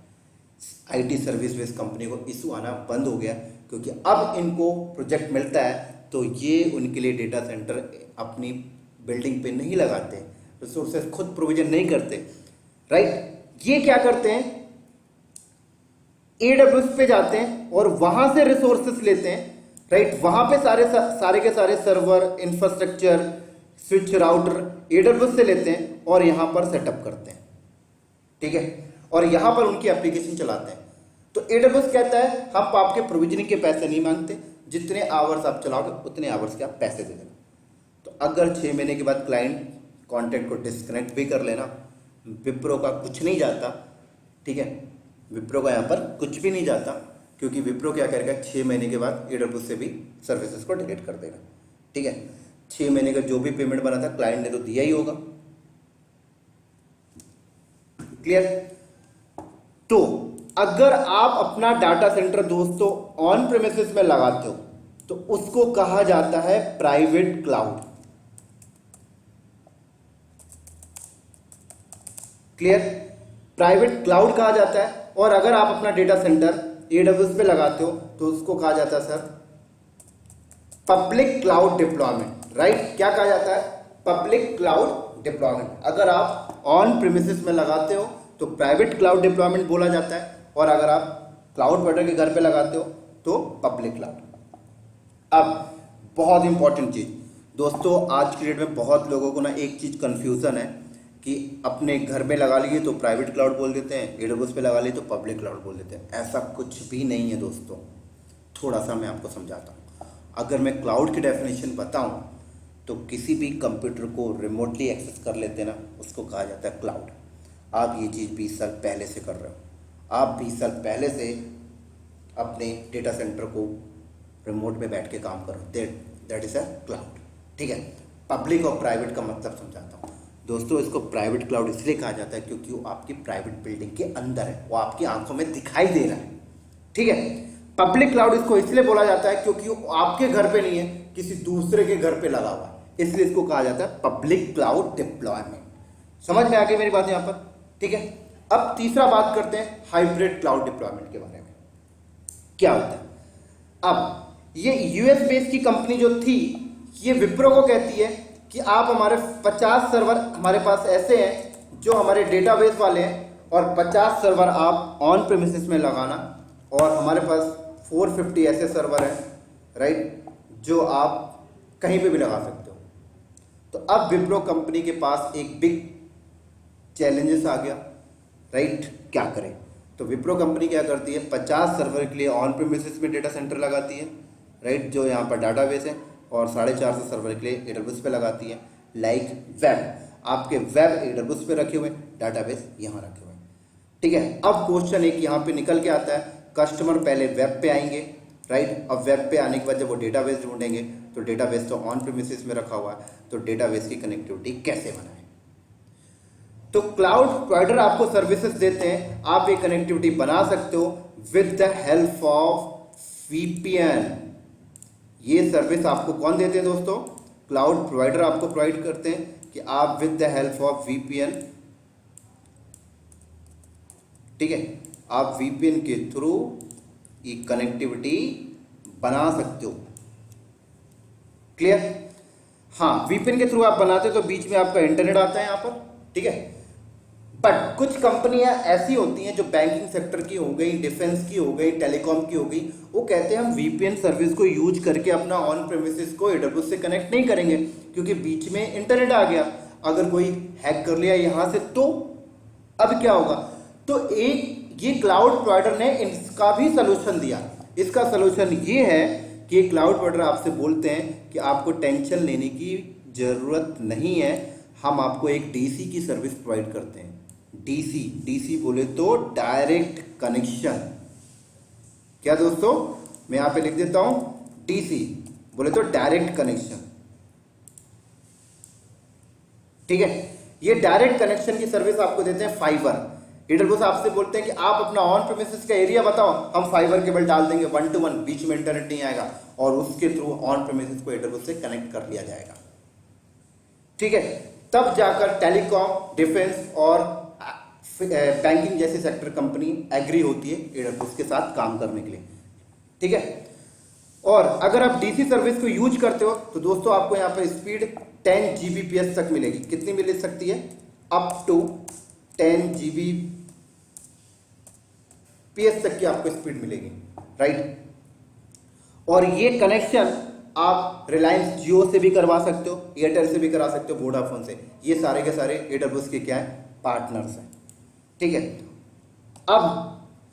आईटी सर्विस बेस्ड कंपनी को इशू आना बंद हो गया, क्योंकि अब इनको प्रोजेक्ट मिलता है तो ये उनके लिए डेटा सेंटर अपनी बिल्डिंग पे नहीं लगाते, रिसोर्सेज खुद प्रोविजन नहीं करते, राइट। ये क्या करते हैं, AWS पे जाते हैं और वहां से रिसोर्सेज लेते हैं, राइट, वहां पे सारे के सारे server, infrastructure, switch, router AWS से लेते हैं और यहां पर सेटअप करते हैं। ठीक है, और यहां पर उनकी एप्लीकेशन चलाते हैं। तो AWS कहता है हम आपके प्रोविजनिंग के पैसे नहीं मांगते, जितने आवर्स आप चलाओगे उतने आवर्स के आप पैसे दे देना। तो अगर 6 महीने के बाद क्लाइंट कॉन्ट्रैक्ट को डिस्कनेक्ट भी कर लेना, विप्रो का कुछ नहीं जाता। ठीक है, विप्रो का यहाँ पर कुछ भी नहीं जाता, क्योंकि विप्रो क्या करेगा, 6 महीने के बाद AWS से भी सर्विसेज को डिलीट कर देगा। ठीक है, 6 महीने का जो भी पेमेंट बना था क्लाइंट ने तो दिया ही होगा। क्लियर? तो अगर आप अपना डाटा सेंटर दोस्तों ऑन प्रेमिसेस में लगाते हो तो उसको कहा जाता है private cloud. Clear? Private cloud कहा जाता है। और अगर आप अपना डेटा सेंटर AWS पे लगाते हो तो उसको कहा जाता है sir public cloud deployment, right. क्या कहा जाता है? Public cloud deployment. अगर आप ऑन प्रीमिसेस में लगाते हो तो प्राइवेट क्लाउड डिप्लॉयमेंट बोला जाता है, और अगर आप क्लाउड प्रोवाइडर के घर पे लगाते हो तो पब्लिक क्लाउड। अब बहुत इंपॉर्टेंट चीज दोस्तों, आज की डेट में बहुत लोगों को ना एक चीज कंफ्यूजन है कि अपने घर में लगा लिए तो प्राइवेट क्लाउड बोल देते हैं, AWS पे लगा लिए तो पब्लिक क्लाउड बोल देते हैं। ऐसा कुछ भी नहीं है दोस्तों, थोड़ा सा मैं आपको समझाता हूँ। अगर मैं क्लाउड की डेफिनेशन बताऊँ तो किसी भी कंप्यूटर को रिमोटली एक्सेस कर लेते हैं ना, उसको कहा जाता है क्लाउड। आप ये चीज़ 20 साल पहले से कर रहे हो, आप 20 साल पहले से अपने डेटा सेंटर को रिमोट में बैठ के काम करो, दैट इज़ अ क्लाउड। ठीक है, पब्लिक और प्राइवेट का मतलब समझाता हूँ दोस्तों। इसको प्राइवेट क्लाउड इसलिए कहा जाता है क्योंकि वो आपकी प्राइवेट बिल्डिंग के अंदर है, वो आपकी आंखों में दिखाई दे रहा है। ठीक है, पब्लिक क्लाउड इसको इसलिए बोला जाता है क्योंकि वो आपके घर पे नहीं है, किसी दूसरे के घर पे लगा हुआ है, इसलिए इसको कहा जाता है पब्लिक क्लाउड डिप्लॉयमेंट। समझ में आ गई मेरी बात यहाँ पर? ठीक है, अब तीसरा बात करते हैं हाइब्रिड क्लाउड डिप्लॉयमेंट के बारे में। क्या होता है? अब ये US बेस्ड की कंपनी जो थी, ये विप्रो को कहती है कि आप हमारे 50 सर्वर हमारे पास ऐसे हैं जो हमारे डेटाबेस वाले हैं, और 50 सर्वर आप ऑन प्रेमिसेस में लगाना, और हमारे पास 450 ऐसे सर्वर हैं, राइट, जो आप कहीं पे भी लगा सकते हो। तो अब विप्रो कंपनी के पास एक बिग चैलेंजेस आ गया, राइट, क्या करें। तो विप्रो कंपनी क्या करती है, 50 सर्वर के लिए ऑन प्रेमिसेस में डेटा सेंटर लगाती है, राइट, जो यहाँ पर डाटाबेस है, और 450 सर्वर के लिए एडब्ल्यूएस पे लगाती है। लाइक वेब, आपके वेब एडब्ल्यूएस पे रखे हुए, डाटाबेस यहाँ रखे हुए, ठीक है। अब क्वेश्चन एक यहाँ पे निकल के आता है, कस्टमर पहले वेब पे आएंगे, राइट। अब वेब पे आने के बाद जब वो डेटाबेस ढूंढेंगे तो डेटाबेस तो ऑन प्रेमिसेस में रखा हुआ है, तो डेटाबेस की कनेक्टिविटी कैसे बनाएं। तो क्लाउड प्रोवाइडर आपको सर्विसेज देते हैं, आप ये कनेक्टिविटी बना सकते हो with the help of VPN. ये सर्विस आपको कौन देते हैं दोस्तों, क्लाउड प्रोवाइडर आपको प्रोवाइड करते हैं कि आप with the help of VPN, ठीक है, आप वीपीएन के थ्रू ये कनेक्टिविटी बना सकते हो। क्लियर? हाँ, वीपीएन के थ्रू आप बनाते हो तो बीच में आपका इंटरनेट आता है यहाँ पर, ठीक है। बट कुछ कंपनियां ऐसी होती हैं जो बैंकिंग सेक्टर की हो गई, डिफेंस की हो गई, टेलीकॉम की हो गई, वो कहते हैं हम वीपीएन सर्विस को यूज करके अपना ऑन प्रेमिसेस को एडब्ल्यूएस से कनेक्ट नहीं करेंगे क्योंकि बीच में इंटरनेट आ गया, अगर कोई हैक कर लिया यहाँ से तो अब क्या होगा। तो एक ये क्लाउड प्रोवाइडर ने इसका भी सोल्यूशन दिया। इसका सोल्यूशन ये है कि क्लाउड प्रोवाइडर आपसे बोलते हैं कि आपको टेंशन लेने की जरूरत नहीं है, हम आपको एक डीसी की सर्विस प्रोवाइड करते हैं। डीसी बोले तो डायरेक्ट कनेक्शन। क्या दोस्तों, मैं यहां पे लिख देता हूं, डीसी बोले तो डायरेक्ट कनेक्शन, ठीक है। ये डायरेक्ट कनेक्शन की सर्विस आपको देते हैं फाइबर। एडब्ल्यूएस आपसे बोलते हैं कि आप अपना ऑन प्रेमिसेस का एरिया बताओ, हम फाइबर केबल डाल देंगे 1 to 1, बीच में इंटरनेट नहीं आएगा, और उसके थ्रू ऑन प्रेमिसेस को एडब्ल्यूएस से कनेक्ट कर लिया जाएगा, ठीक है। तब जाकर टेलीकॉम, डिफेंस और बैंकिंग जैसी सेक्टर कंपनी एग्री होती है एडब्ल्यूएस के साथ काम करने के लिए, ठीक है। और अगर आप डीसी सर्विस को यूज करते हो तो दोस्तों आपको यहाँ पर स्पीड 10 Gbps तक मिलेगी। कितनी मिल सकती है, अप टू 10 Gbps तक की आपको स्पीड मिलेगी, राइट। और ये कनेक्शन आप रिलायंस जियो से भी करवा सकते हो, एयरटेल से भी करा सकते हो, वोडाफोन से। ये सारे के सारे एडब्ल्यूएस के क्या है, पार्टनर्स हैं, ठीक है। अब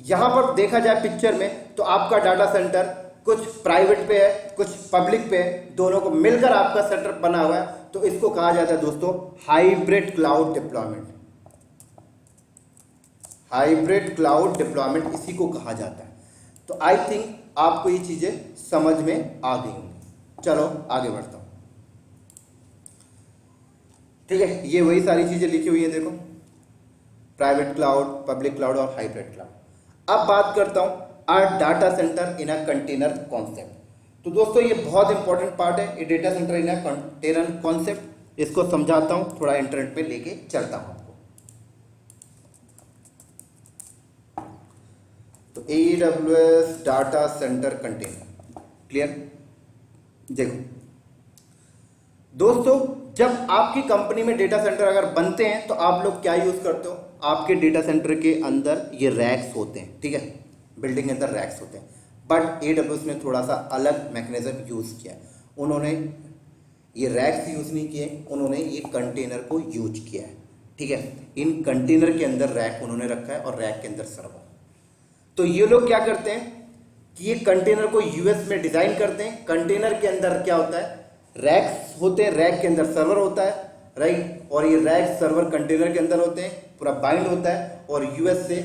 यहां पर देखा जाए पिक्चर में तो आपका डाटा सेंटर कुछ प्राइवेट पे है, कुछ पब्लिक पे है, दोनों को मिलकर आपका सेटअप बना हुआ है। तो इसको कहा जाता है दोस्तों hybrid cloud deployment. Hybrid cloud deployment इसी को कहा जाता है। तो आई थिंक आपको ये चीजें समझ में आ गई होंगी। चलो आगे बढ़ता हूं, ठीक है। ये वही सारी चीजें लिखी हुई है, देखो, प्राइवेट क्लाउड, पब्लिक क्लाउड और हाइब्रिड क्लाउड। अब बात करता हूं data centre in a container concept. तो दोस्तों ये बहुत इंपॉर्टेंट पार्ट है, ये data centre in a container concept. इसको समझाता हूं, थोड़ा इंटरनेट पे लेके चलता हूं आपको। तो AWS data centre container, clear. देखो दोस्तों, जब आपकी कंपनी में डेटा सेंटर अगर बनते हैं तो आप लोग क्या यूज करते हो, आपके डेटा सेंटर के अंदर ये रैक्स होते हैं, ठीक है, बिल्डिंग के अंदर रैक्स होते हैं। बट AWS ने थोड़ा सा अलग मैकेनिज्म यूज किया है। उन्होंने ये रैक्स यूज नहीं किए, उन्होंने ये कंटेनर को यूज किया है, ठीक है। इन कंटेनर के अंदर रैक उन्होंने रखा है और रैक के अंदर सर्वर। तो ये लोग क्या करते हैं कि ये कंटेनर को यूएस में डिजाइन करते हैं। कंटेनर के अंदर क्या होता है, रैक्स होते हैं, रैक के अंदर सर्वर होता है, राइट। और ये रैक सर्वर कंटेनर के अंदर होते हैं, पूरा बाइंड होता है और यूएस से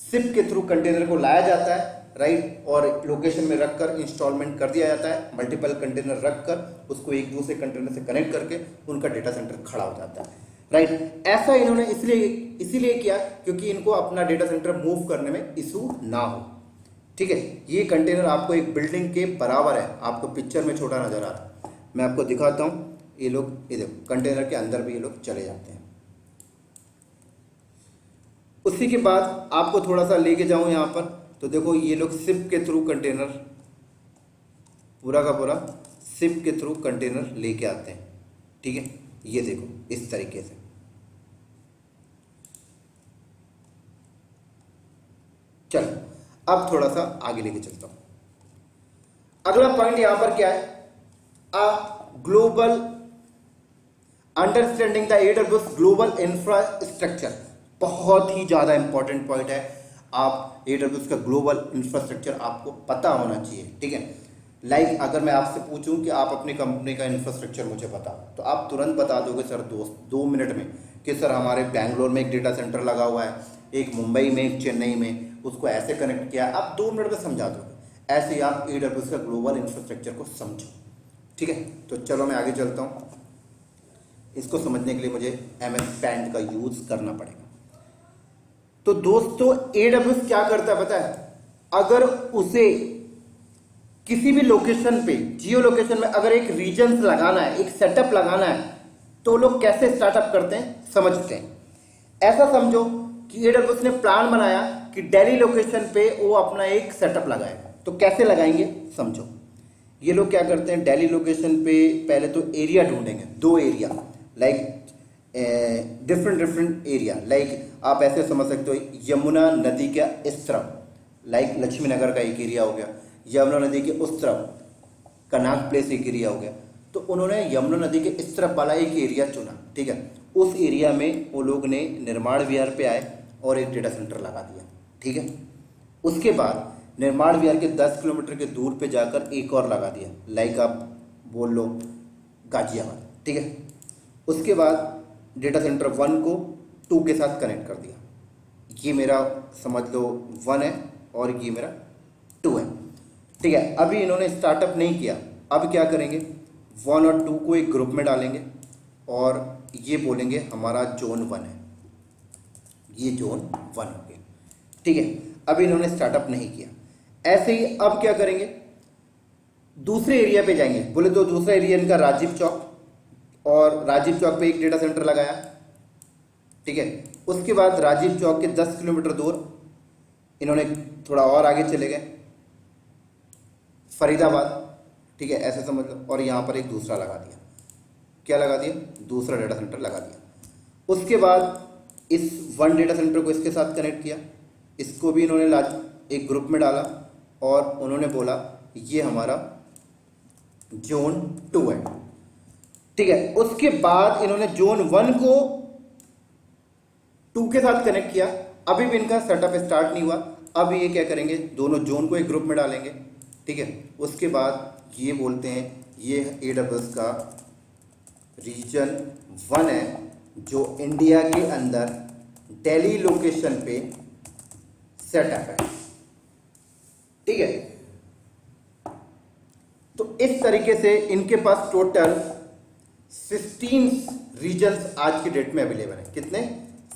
शिप के थ्रू कंटेनर को लाया जाता है, राइट। और लोकेशन में रखकर इंस्टॉलमेंट कर दिया जाता है। मल्टीपल कंटेनर रखकर उसको एक दूसरे कंटेनर से कनेक्ट करके उनका डेटा सेंटर खड़ा हो जाता है, राइट। ऐसा इन्होंने इसीलिए किया क्योंकि इनको अपना डेटा सेंटर मूव करने में इशू ना हो, ठीक है। ये कंटेनर आपको एक बिल्डिंग के बराबर है, आपको पिक्चर में छोटा नजर आ रहा है, मैं आपको दिखाता हूं। ये लोग, ये देखो, कंटेनर के अंदर भी ये लोग चले जाते हैं। उसी के बाद आपको थोड़ा सा लेके जाऊं यहां पर, तो देखो ये लोग शिप के थ्रू कंटेनर, पूरा का पूरा शिप के थ्रू कंटेनर लेके आते हैं, ठीक है, ये देखो इस तरीके से। चलो अब थोड़ा सा आगे लेके चलता हूं। अगला पॉइंट यहां पर क्या है, a global understanding the AWS global infrastructure. बहुत ही ज्यादा इंपॉर्टेंट पॉइंट है। आप AWS का ग्लोबल इंफ्रास्ट्रक्चर आपको पता होना चाहिए, ठीक है। लाइक अगर मैं आपसे पूछूं कि आप अपनी कंपनी का इंफ्रास्ट्रक्चर मुझे बताओ, तो आप तुरंत बता दोगे सर दोस्त 2 मिनट में कि सर हमारे बैंगलोर में एक डेटा सेंटर लगा हुआ है, एक मुंबई में, एक चेन्नई में, उसको ऐसे कनेक्ट किया। आप 2 मिनट में समझा दोगे। ऐसे ही आप AWS का ग्लोबल इंफ्रास्ट्रक्चर को समझो, ठीक है। तो चलो मैं आगे चलता हूँ। इसको समझने के लिए मुझे MS Paint का यूज करना पड़ेगा। तो दोस्तों AWS क्या करता है पता है, अगर उसे किसी भी लोकेशन पे, जियो लोकेशन में अगर एक रीजन्स लगाना है, एक सेटअप लगाना है, तो लोग कैसे स्टार्टअप करते हैं समझते हैं। ऐसा समझो कि AWS ने प्लान बनाया कि दिल्ली लोकेशन पे वो अपना एक सेटअप लगाएगा। तो कैसे लगाएंगे समझो। ये लोग क्या करते हैं, दिल्ली लोकेशन पे पहले तो एरिया ढूंढेंगे, 2 area, like different area. Like आप ऐसे समझ सकते हो, यमुना नदी के इस तरफ, लाइक लक्ष्मी नगर का एक एरिया हो गया, यमुना नदी के उस तरफ कनाक प्लेस एक एरिया हो गया। तो उन्होंने यमुना नदी के इस तरफ वाला एक एरिया चुना, ठीक है। उस एरिया में वो लोग ने निर्माण विहार पे आए और एक डेटा सेंटर लगा दिया, ठीक है। उसके बाद निर्माण विहार के 10 किलोमीटर के दूर पे जाकर एक और लगा दिया, लाइक आप बोल लो गाजियाबाद, ठीक है। उसके बाद डेटा सेंटर 1 को 2 के साथ कनेक्ट कर दिया। ये मेरा समझ लो 1 है और ये मेरा 2 है, ठीक है। अभी इन्होंने स्टार्टअप नहीं किया, अब क्या करेंगे, 1 और 2 को एक ग्रुप में डालेंगे और ये बोलेंगे हमारा जोन 1 है, ये जोन 1 हो गया, ठीक है। अभी इन्होंने स्टार्टअप नहीं किया। ऐसे ही अब क्या करेंगे, दूसरे एरिया पे जाएंगे। बोले तो दूसरा एरिया इनका राजीव चौक, और राजीव चौक पे एक डेटा सेंटर लगाया, ठीक है। उसके बाद राजीव चौक के 10 किलोमीटर दूर इन्होंने थोड़ा और आगे चले गए, फरीदाबाद, ठीक है, ऐसे समझ लो। और यहाँ पर एक दूसरा लगा दिया, क्या लगा दिया, दूसरा डेटा सेंटर लगा दिया। उसके बाद इस 1 डेटा सेंटर को इसके साथ कनेक्ट किया, इसको भी इन्होंने एक ग्रुप में डाला और उन्होंने बोला ये हमारा जोन 2 है, ठीक है। उसके बाद इन्होंने जोन 1 को 2 के साथ कनेक्ट किया। अभी भी इनका सेटअप स्टार्ट नहीं हुआ। अब ये क्या करेंगे, दोनों जोन को एक ग्रुप में डालेंगे, ठीक है। उसके बाद ये बोलते हैं ये AWS का रीजन 1 है जो इंडिया के अंदर दिल्ली लोकेशन पे सेटअप है, ठीक है। तो इस तरीके से इनके पास टोटल 16 रीजन्स आज की डेट में अवेलेबल है। कितने,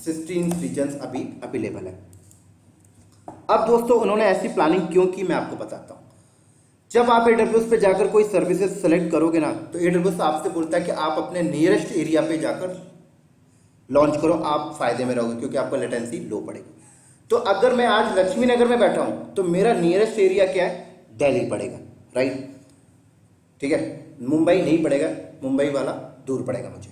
16 रीजन्स अभी अवेलेबल है। अब दोस्तों उन्होंने ऐसी प्लानिंग क्यों की मैं आपको बताता हूं। जब आप AWS पे जाकर कोई सर्विसेज सेलेक्ट करोगे ना, तो AWS आपसे बोलता है कि आप अपने नियरेस्ट एरिया पे जाकर लॉन्च करो, आप फायदे में रहोगे क्योंकि आपको लेटेंसी लो पड़ेगी। तो अगर मैं आज लक्ष्मी नगर में बैठा हूं तो मेरा नियरेस्ट एरिया क्या है, दिल्ली पड़ेगा, राइट, ठीक है। मुंबई नहीं पड़ेगा, मुंबई वाला दूर पड़ेगा मुझे।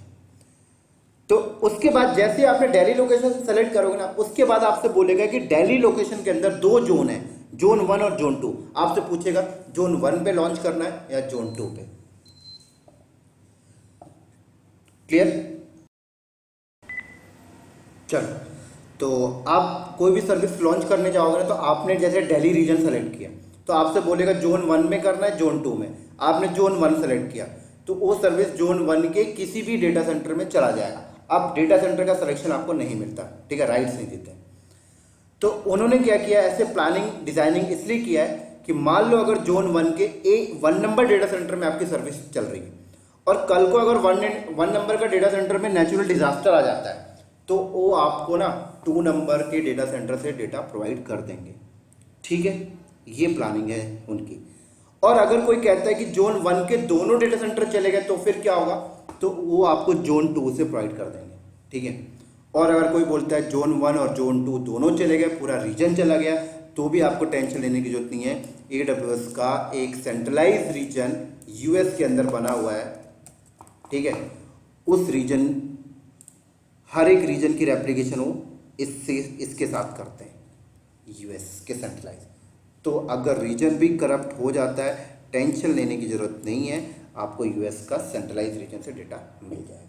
तो उसके बाद जैसे आपने दिल्ली लोकेशन सेलेक्ट करोगे ना, उसके बाद आपसे बोलेगा कि दिल्ली लोकेशन के अंदर 2 जोन है, जोन 1 और जोन 2। आपसे पूछेगा जोन 1 पे लॉन्च करना है या जोन 2 पे। क्लियर, चलो। तो आप कोई भी सर्विस लॉन्च करने जाओगे ना, तो आपने जैसे दिल्ली रीजन सेलेक्ट किया तो आपसे बोलेगा जोन 1 में करना है, जोन 2 में। आपने जोन 1 सेलेक्ट किया तो वो सर्विस जोन 1 के किसी भी डेटा सेंटर में चला जाएगा। अब डेटा सेंटर का सिलेक्शन आपको नहीं मिलता, ठीक है, राइट्स नहीं देते। तो उन्होंने क्या किया, ऐसे प्लानिंग डिजाइनिंग इसलिए किया है कि मान लो अगर जोन 1 के 1 नंबर डेटा सेंटर में आपकी सर्विस चल रही है और कल को अगर 1 नंबर का डेटा सेंटर में नेचुरल डिजास्टर आ जाता है तो वो आपको ना 2 नंबर के डेटा सेंटर से डेटा प्रोवाइड कर देंगे, ठीक है। ये प्लानिंग है उनकी। और अगर कोई कहता है कि जोन 1 के दोनों डेटा सेंटर चले गए तो फिर क्या होगा, तो वो आपको जोन 2 से प्रोवाइड कर देंगे, ठीक है। और अगर कोई बोलता है जोन 1 और जोन 2 दोनों चले गए, पूरा रीजन चला गया, तो भी आपको टेंशन लेने की जरूरत नहीं है। AWS का एक सेंट्रलाइज रीजन US के अंदर बना हुआ है, ठीक है। उस रीजन, हर एक रीजन की रेप्लिकेशन वो इसके साथ करते हैं, यूएस के सेंट्रलाइज। तो अगर रीजन भी करप्ट हो जाता है, टेंशन लेने की ज़रूरत नहीं है, आपको यूएस का सेंट्रलाइज रीजन से डेटा मिल जाएगा।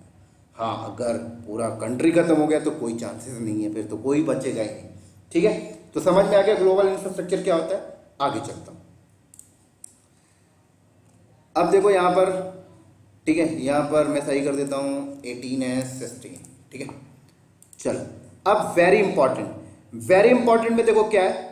हाँ, अगर पूरा कंट्री खत्म हो गया तो कोई चांसेस नहीं है, फिर तो कोई बचेगा ही नहीं। ठीक है, तो समझ में आ गया ग्लोबल इंफ्रास्ट्रक्चर क्या होता है। आगे चलता हूँ। अब देखो यहाँ पर, ठीक है, यहाँ पर मैं सही कर देता हूँ 18S16। ठीक है, चलो अब वेरी इंपॉर्टेंट में देखो क्या है,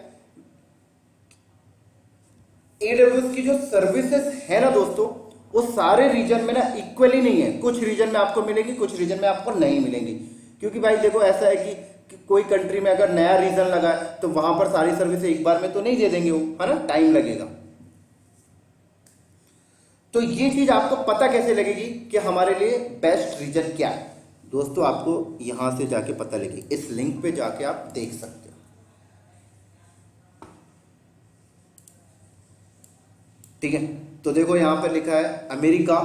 AWS की जो सर्विसेज है ना दोस्तों, वो सारे रीजन में ना इक्वली नहीं है। कुछ रीजन में आपको मिलेगी, कुछ रीजन में आपको नहीं मिलेंगी। क्योंकि भाई देखो ऐसा है कि कोई कंट्री में अगर नया रीजन लगा है तो वहां पर सारी सर्विसेज एक बार में तो नहीं दे देंगे वो, है ना, टाइम लगेगा। तो ये चीज आपको पता कैसे लगेगी कि हमारे लिए बेस्ट रीजन क्या है दोस्तों, आपको यहां से जाके पता लगेगी। इस लिंक पे जाके आप देख सकते हो। ठीक है, तो देखो यहां पर लिखा है अमेरिका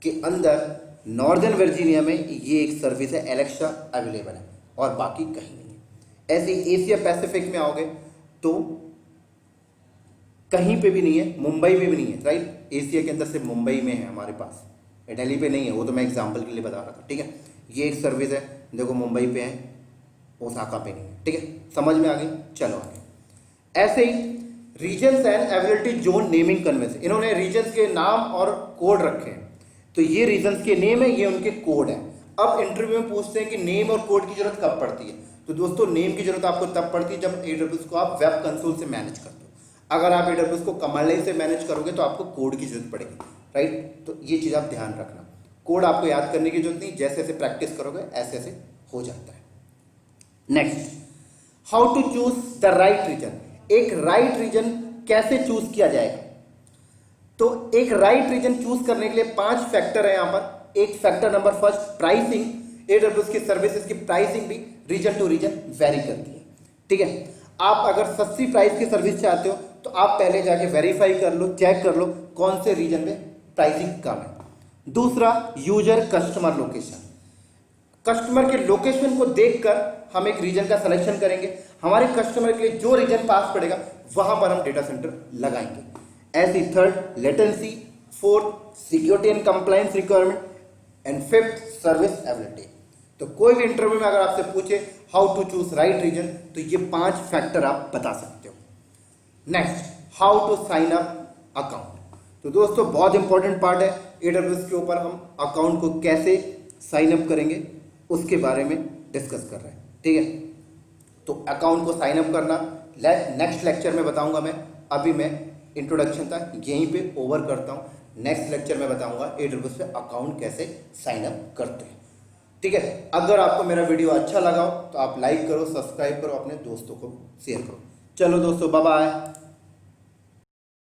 के अंदर नॉर्दर्न वर्जीनिया में ये एक सर्विस है, एलेक्सा अवेलेबल है, और बाकी कहीं नहीं है। ऐसे एशिया पैसिफिक में आओगे तो कहीं पे भी नहीं है, मुंबई में भी नहीं है, राइट। एशिया के अंदर सिर्फ मुंबई में है हमारे पास, दिल्ली पे नहीं है, वो तो मैं एग्जांपल के लिए बता रहा था। ठीक है, ये एक सर्विस है, देखो मुंबई पे है, ओसाका पे नहीं है। ठीक है, समझ में आ गई। चलो आगे। ऐसे ही regions and ability zone naming convention, इन्होंने रीजन्स के नाम और कोड रखे हैं। तो ये रीजन्स के नेम है, ये उनके कोड है। अब इंटरव्यू में पूछते हैं कि नेम और कोड की जरूरत कब पड़ती है। तो दोस्तों नेम की जरूरत आपको तब पड़ती है जब AWS को आप वेब कंसोल से मैनेज करते हो। अगर आप AWS को कमांड लाइन से मैनेज करोगे तो आपको कोड की जरूरत पड़ेगी, राइट। तो ये चीज़ आप ध्यान रखना, कोड आपको याद करने की जरूरत नहीं, जैसे जैसे प्रैक्टिस करोगे ऐसे ऐसे हो जाता है। Next, how to choose the right region. एक राइट रीजन कैसे चूज किया जाएगा। तो एक राइट रीजन चूज करने के लिए 5 फैक्टर है यहां पर। एक factor number first, pricing. AWS की सर्विसेज की प्राइसिंग भी रीजन टू रीजन वेरी करती है। ठीक है, आप अगर सस्ती प्राइस की सर्विस चाहते हो तो आप पहले जाके वेरीफाई कर लो, चेक कर लो कौन से रीजन में प्राइसिंग कम है। दूसरा, यूजर कस्टमर लोकेशन। कस्टमर के लोकेशन को देखकर हम एक रीजन का सिलेक्शन करेंगे। हमारे कस्टमर के लिए जो रीजन पास पड़ेगा वहां पर हम डेटा सेंटर लगाएंगे। ऐसी third, latency. Fourth, security and compliance requirement. And fifth, serviceability. तो कोई भी इंटरव्यू में अगर आपसे पूछे how to choose right region, तो ये 5 फैक्टर आप बता सकते हो। Next, how to sign up account. तो दोस्तों बहुत इंपॉर्टेंट पार्ट है AWS के ऊपर, हम अकाउंट को कैसे साइन अप करेंगे उसके बारे में डिस्कस कर रहे हैं। ठीक है, तो अकाउंट को साइन अप करना नेक्स्ट लेक्चर में बताऊंगा मैं। अभी मैं इंट्रोडक्शन था यहीं पे ओवर करता हूं। नेक्स्ट लेक्चर में बताऊंगा AWS पे अकाउंट कैसे साइन अप करते हैं। ठीक है, अगर आपको मेरा वीडियो अच्छा लगा हो तो आप लाइक करो, सब्सक्राइब करो, अपने दोस्तों को शेयर करो। चलो दोस्तों, बाय बाय।